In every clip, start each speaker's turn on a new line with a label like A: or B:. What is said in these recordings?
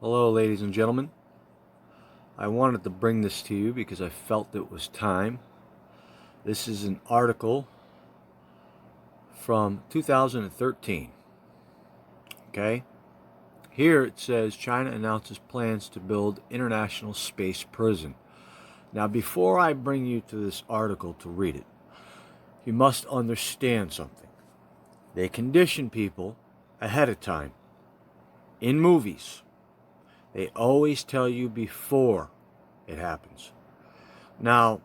A: Hello, ladies and gentlemen. I wanted to bring this to you because I felt it was time. This is an article from 2013. Okay? Here it says China announces plans to build international space prison. Now, before I bring you to this article to read it, you must understand something. They condition people ahead of time. In movies, they always tell you before it happens. Now,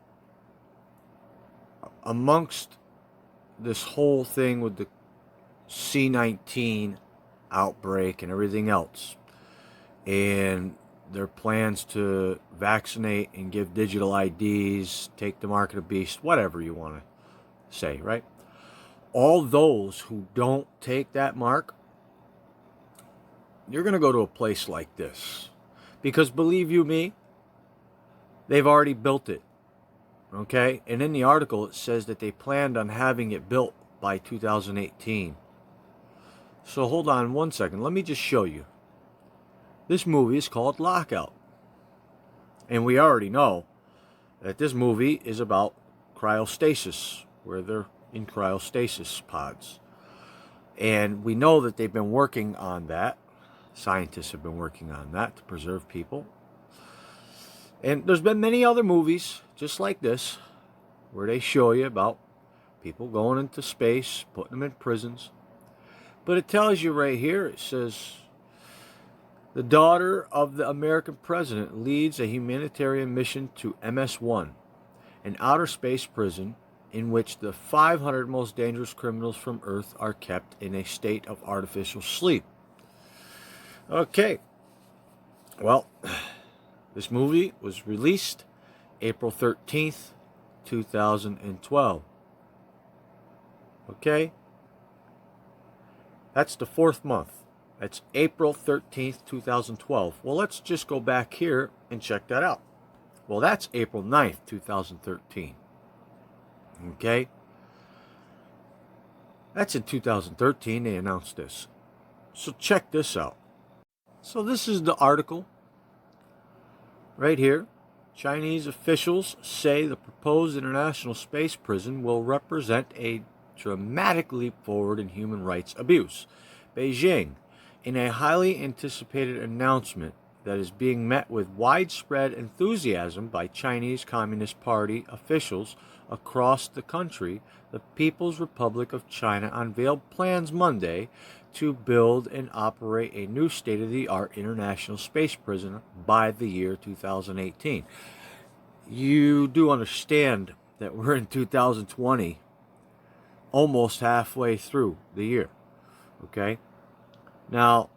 A: amongst this whole thing with the C-19 outbreak and everything else, and their plans to vaccinate and give digital IDs, take the mark of the beast, whatever you want to say, right? All those who don't take that mark, you're going to go to a place like this. Because believe you me, they've already built it. Okay? And in the article, it says that they planned on having it built by 2018. So hold on one second. Let me just show you. This movie is called Lockout. And we already know that this movie is about cryostasis, where they're in cryostasis pods. And we know that they've been working on that. Scientists have been working on that to preserve people. And there's been many other movies just like this where they show you about people going into space, putting them in prisons. But it tells you right here, it says, the daughter of the American president leads a humanitarian mission to MS-1, an outer space prison in which the 500 most dangerous criminals from Earth are kept in a state of artificial sleep. Okay, well, this movie was released April 13th, 2012. Okay? That's the fourth month. That's April 13th, 2012. Well, let's just go back here and check that out. Well, that's April 9th, 2013. Okay? That's in 2013 they announced this. So check this out. So this is the article right here. Chinese officials say the proposed international space prison will represent a dramatic leap forward in human rights abuse. Beijing, in a highly anticipated announcement that is being met with widespread enthusiasm by Chinese Communist Party officials across the country, the People's Republic of China unveiled plans Monday to build and operate a new state-of-the-art international space prison by the year 2018. You do understand that we're in 2020, almost halfway through the year. Okay? Now,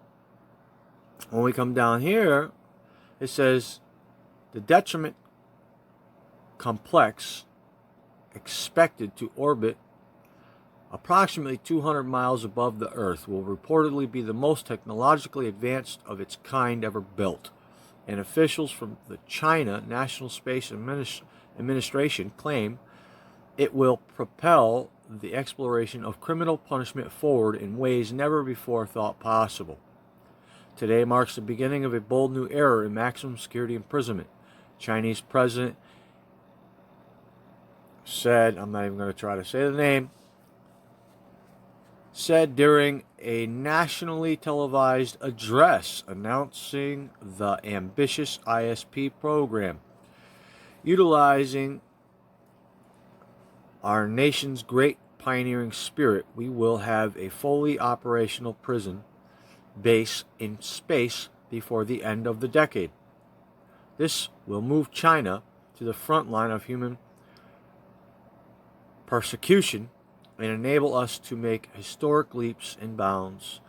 A: when we come down here, it says the detriment complex expected to orbit approximately 200 miles above the Earth will reportedly be the most technologically advanced of its kind ever built. And officials from the China National Space Administration claim it will propel the exploration of criminal punishment forward in ways never before thought possible. Today marks the beginning of a bold new era in maximum security imprisonment. Chinese President said, I'm not even going to try to say the name, said during a nationally televised address announcing the ambitious ISP program. Utilizing our nation's great pioneering spirit, we will have a fully operational prison base in space before the end of the decade. This will move China to the front line of human persecution and enable us to make historic leaps and bounds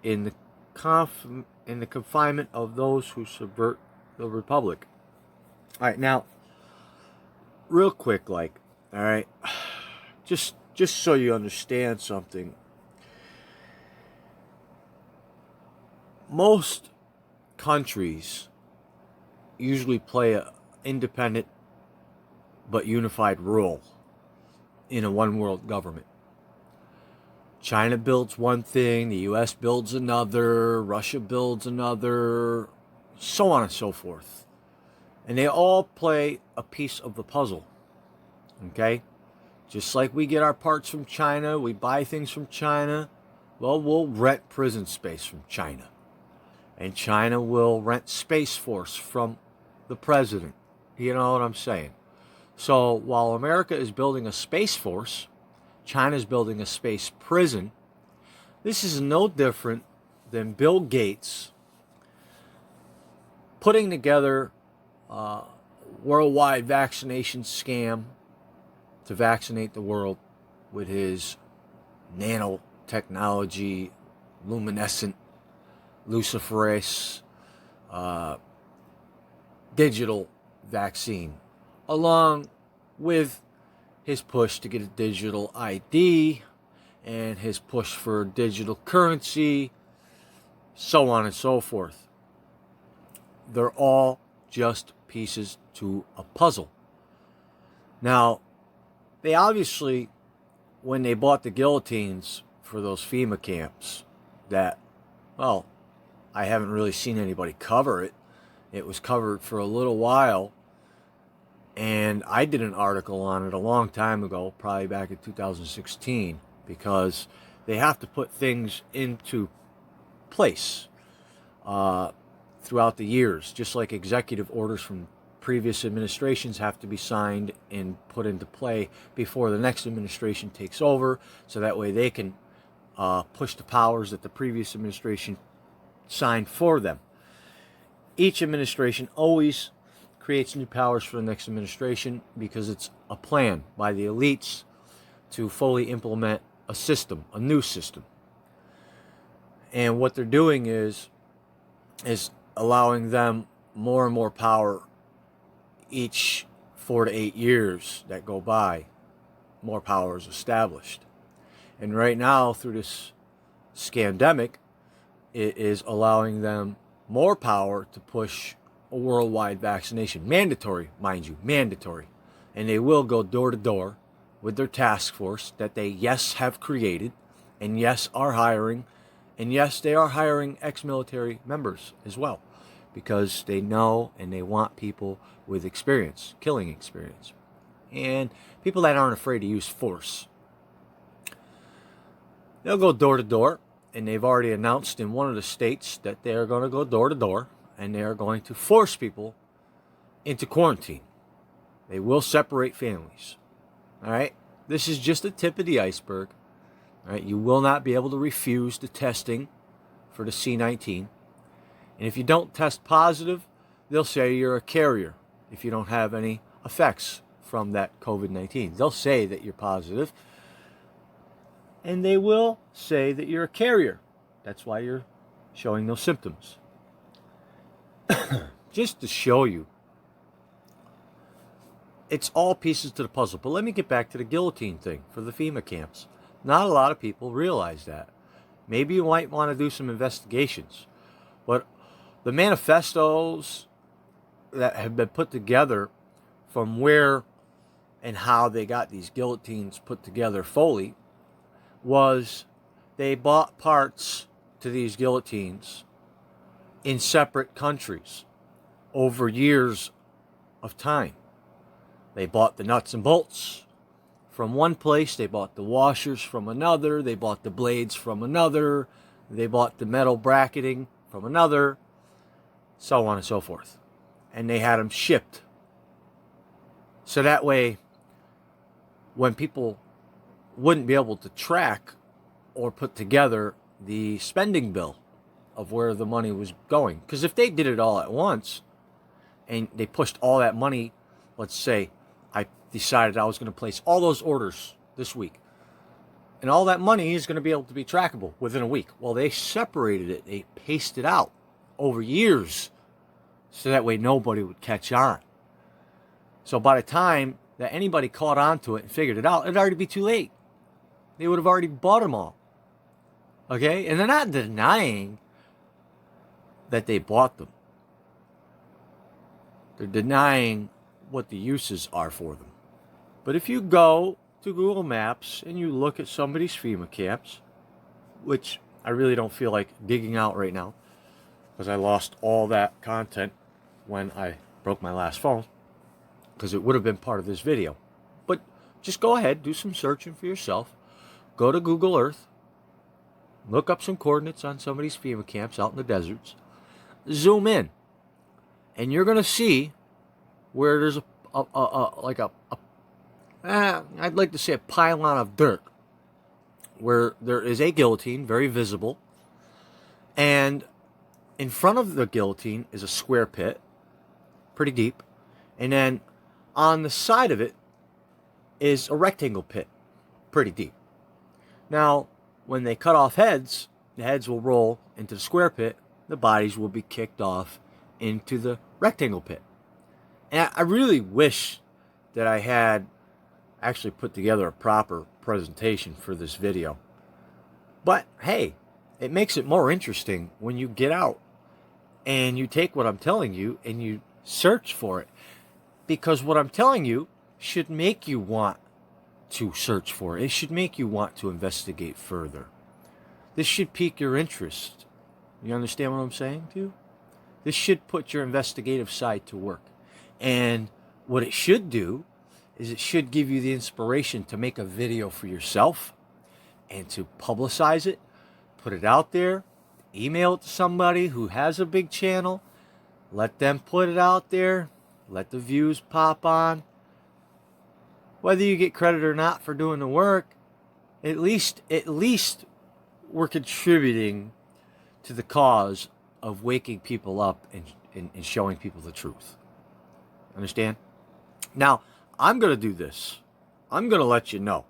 A: in the confinement of those who subvert the Republic. All right, now, real quick, all right, just so you understand something. Most countries usually play an independent but unified role in a one-world government. China builds one thing, the US builds another, Russia builds another, so on and so forth. And they all play a piece of the puzzle. Okay? Just like we get our parts from China, we buy things from China, well, we'll rent prison space from China. And China will rent Space Force from the president. You know what I'm saying? So while America is building a Space Force, China is building a space prison. This is no different than Bill Gates putting together a worldwide vaccination scam to vaccinate the world with his nanotechnology, luminescent, luciferase, digital vaccine, along with his push to get a digital ID and his push for digital currency, so on and so forth. They're all just pieces to a puzzle. Now, they obviously, when they bought the guillotines for those FEMA camps, that, well, I haven't really seen anybody cover it. It was covered for a little while, and I did an article on it a long time ago, probably back in 2016, because they have to put things into place throughout the years, just like executive orders from previous administrations have to be signed and put into play before the next administration takes over, so that way they can push the powers that the previous administration signed for them. Each administration always creates new powers for the next administration because it's a plan by the elites to fully implement a system, a new system. And what they're doing is allowing them more and more power each 4 to 8 years that go by. More power is established. And right now, through this scandemic, it is allowing them more power to push a worldwide vaccination. Mandatory, mind you, mandatory. And they will go door to door with their task force that they, yes, have created, and yes, are hiring, and yes, they are hiring ex-military members as well, because they know and they want people with experience, killing experience, and people that aren't afraid to use force. They'll go door to door, and they've already announced in one of the states that they are going to go door to door, and they are going to force people into quarantine. They will separate families. All right? This is just the tip of the iceberg. All right? You will not be able to refuse the testing for the C-19. And if you don't test positive, they'll say you're a carrier if you don't have any effects from that COVID-19. They'll say that you're positive, and they will say that you're a carrier. That's why you're showing those symptoms. Just to show you, it's all pieces to the puzzle. But let me get back to the guillotine thing for the FEMA camps. Not a lot of people realize that. Maybe you might want to do some investigations. But the manifestos that have been put together from where and how they got these guillotines put together fully was they bought parts to these guillotines in separate countries over years of time. They bought the nuts and bolts from one place, they bought the washers from another, they bought the blades from another, they bought the metal bracketing from another, so on and so forth. And they had them shipped. So that way, when people wouldn't be able to track or put together the spending bill of where the money was going. Because if they did it all at once and they pushed all that money, let's say I decided I was going to place all those orders this week, and all that money is going to be able to be trackable within a week. Well, they separated it. They paced it out over years so that way nobody would catch on. So by the time that anybody caught on to it and figured it out, it'd already be too late. They would have already bought them all. Okay? And they're not denying that they bought them. They're denying what the uses are for them. But if you go to Google Maps and you look at somebody's FEMA camps, which I really don't feel like digging out right now, because I lost all that content when I broke my last phone, because it would have been part of this video. But just go ahead, do some searching for yourself. Go to Google Earth, look up some coordinates on some of these FEMA camps out in the deserts, zoom in, and you're going to see where there's I'd like to say a pylon of dirt, where there is a guillotine, very visible, and in front of the guillotine is a square pit, pretty deep, and then on the side of it is a rectangle pit, pretty deep. Now, when they cut off heads, the heads will roll into the square pit, the bodies will be kicked off into the rectangle pit. And I really wish that I had actually put together a proper presentation for this video. But hey, it makes it more interesting when you get out and you take what I'm telling you and you search for it. Because what I'm telling you should make you want to search for it. It should make you want to investigate further. This should pique your interest. You understand what I'm saying to you? This should put your investigative side to work. And what it should do is it should give you the inspiration to make a video for yourself and to publicize it, put it out there, email it to somebody who has a big channel, let them put it out there, let the views pop on. Whether you get credit or not for doing the work, at least we're contributing to the cause of waking people up and showing people the truth. Understand? Now, I'm going to do this. I'm going to let you know.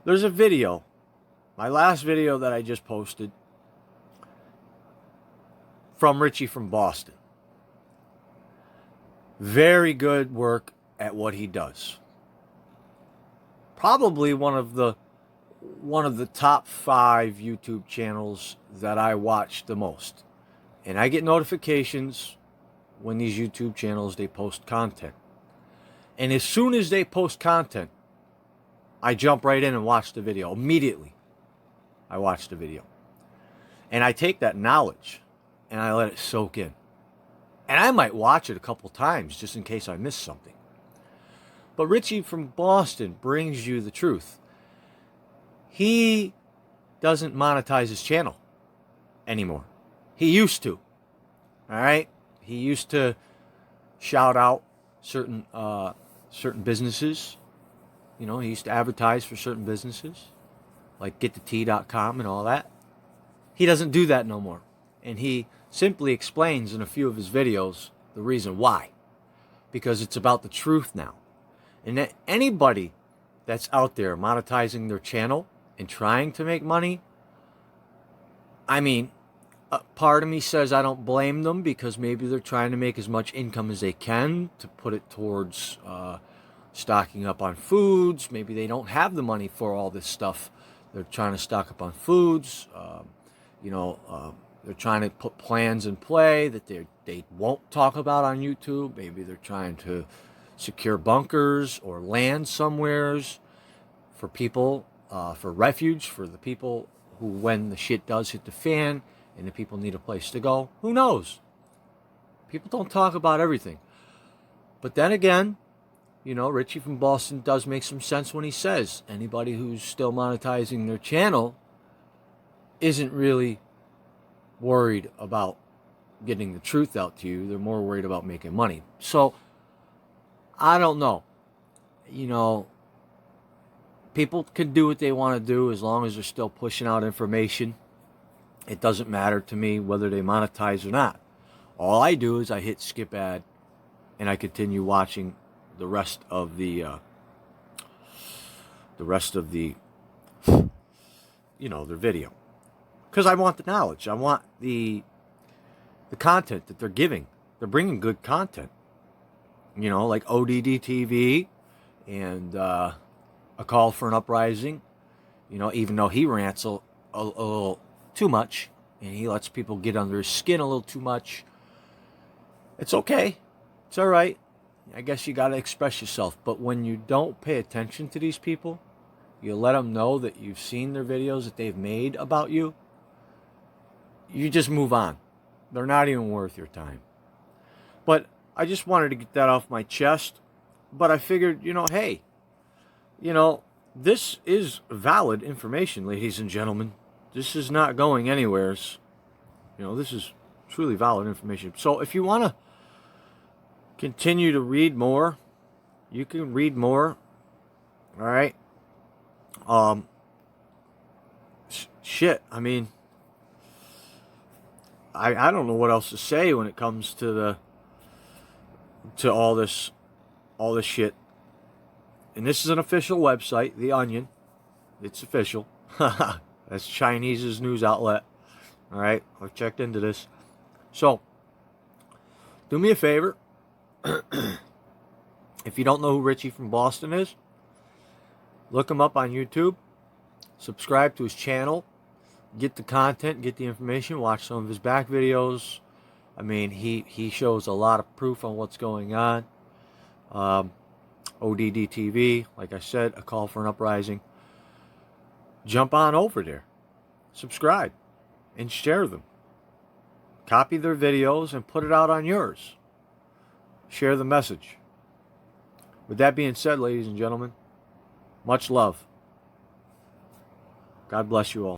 A: There's a video, my last video that I just posted, from Richie from Boston. Very good work at what he does. Probably one of the top 5 YouTube channels that I watch the most. And I get notifications when these YouTube channels, they post content. And as soon as they post content, I jump right in and watch the video. Immediately, I watch the video. And I take that knowledge and I let it soak in. And I might watch it a couple times just in case I miss something. But Richie from Boston brings you the truth. He doesn't monetize his channel anymore. He used to. All right? He used to shout out certain businesses. You know, he used to advertise for certain businesses, like getthetea.com and all that. He doesn't do that no more. And he simply explains in a few of his videos the reason why. Because it's about the truth now. And that anybody that's out there monetizing their channel and trying to make money, I mean, part of me says I don't blame them, because maybe they're trying to make as much income as they can to put it towards stocking up on foods. Maybe they don't have the money for all this stuff. They're trying to stock up on foods. They're trying to put plans in play that they won't talk about on YouTube. Maybe they're trying to secure bunkers or land somewheres for people, for refuge, for the people who, when the shit does hit the fan and the people need a place to go. Who knows? People don't talk about everything. But then again, you know, Richie from Boston does make some sense when he says anybody who's still monetizing their channel isn't really worried about getting the truth out to you. They're more worried about making money. So, I don't know. You know, people can do what they want to do as long as they're still pushing out information. It doesn't matter to me whether they monetize or not. All I do is I hit skip ad and I continue watching the rest of the their video. Because I want the knowledge. I want the content that they're giving. They're bringing good content. You know, like ODD TV and A Call for an Uprising. You know, even though he rants a little too much and he lets people get under his skin a little too much, it's okay. It's all right. I guess you got to express yourself. But when you don't pay attention to these people, you let them know that you've seen their videos that they've made about you, you just move on. They're not even worth your time. But I just wanted to get that off my chest. But I figured, hey, this is valid information, ladies and gentlemen. This is not going anywheres. This is truly valid information. So if you want to continue to read more, you can read more. All right. Shit. I mean, I don't know what else to say when it comes to all this shit. And this is an official website, The Onion. It's official. That's Chinese's news outlet. All right, I've checked into this. So, do me a favor. If you don't know who Richie from Boston is, look him up on YouTube. Subscribe to his channel. Get the content, get the information, watch some of his back videos. I mean, he shows a lot of proof on what's going on. ODD TV, like I said, a call for an uprising. Jump on over there. Subscribe and share them. Copy their videos and put it out on yours. Share the message. With that being said, ladies and gentlemen, much love. God bless you all.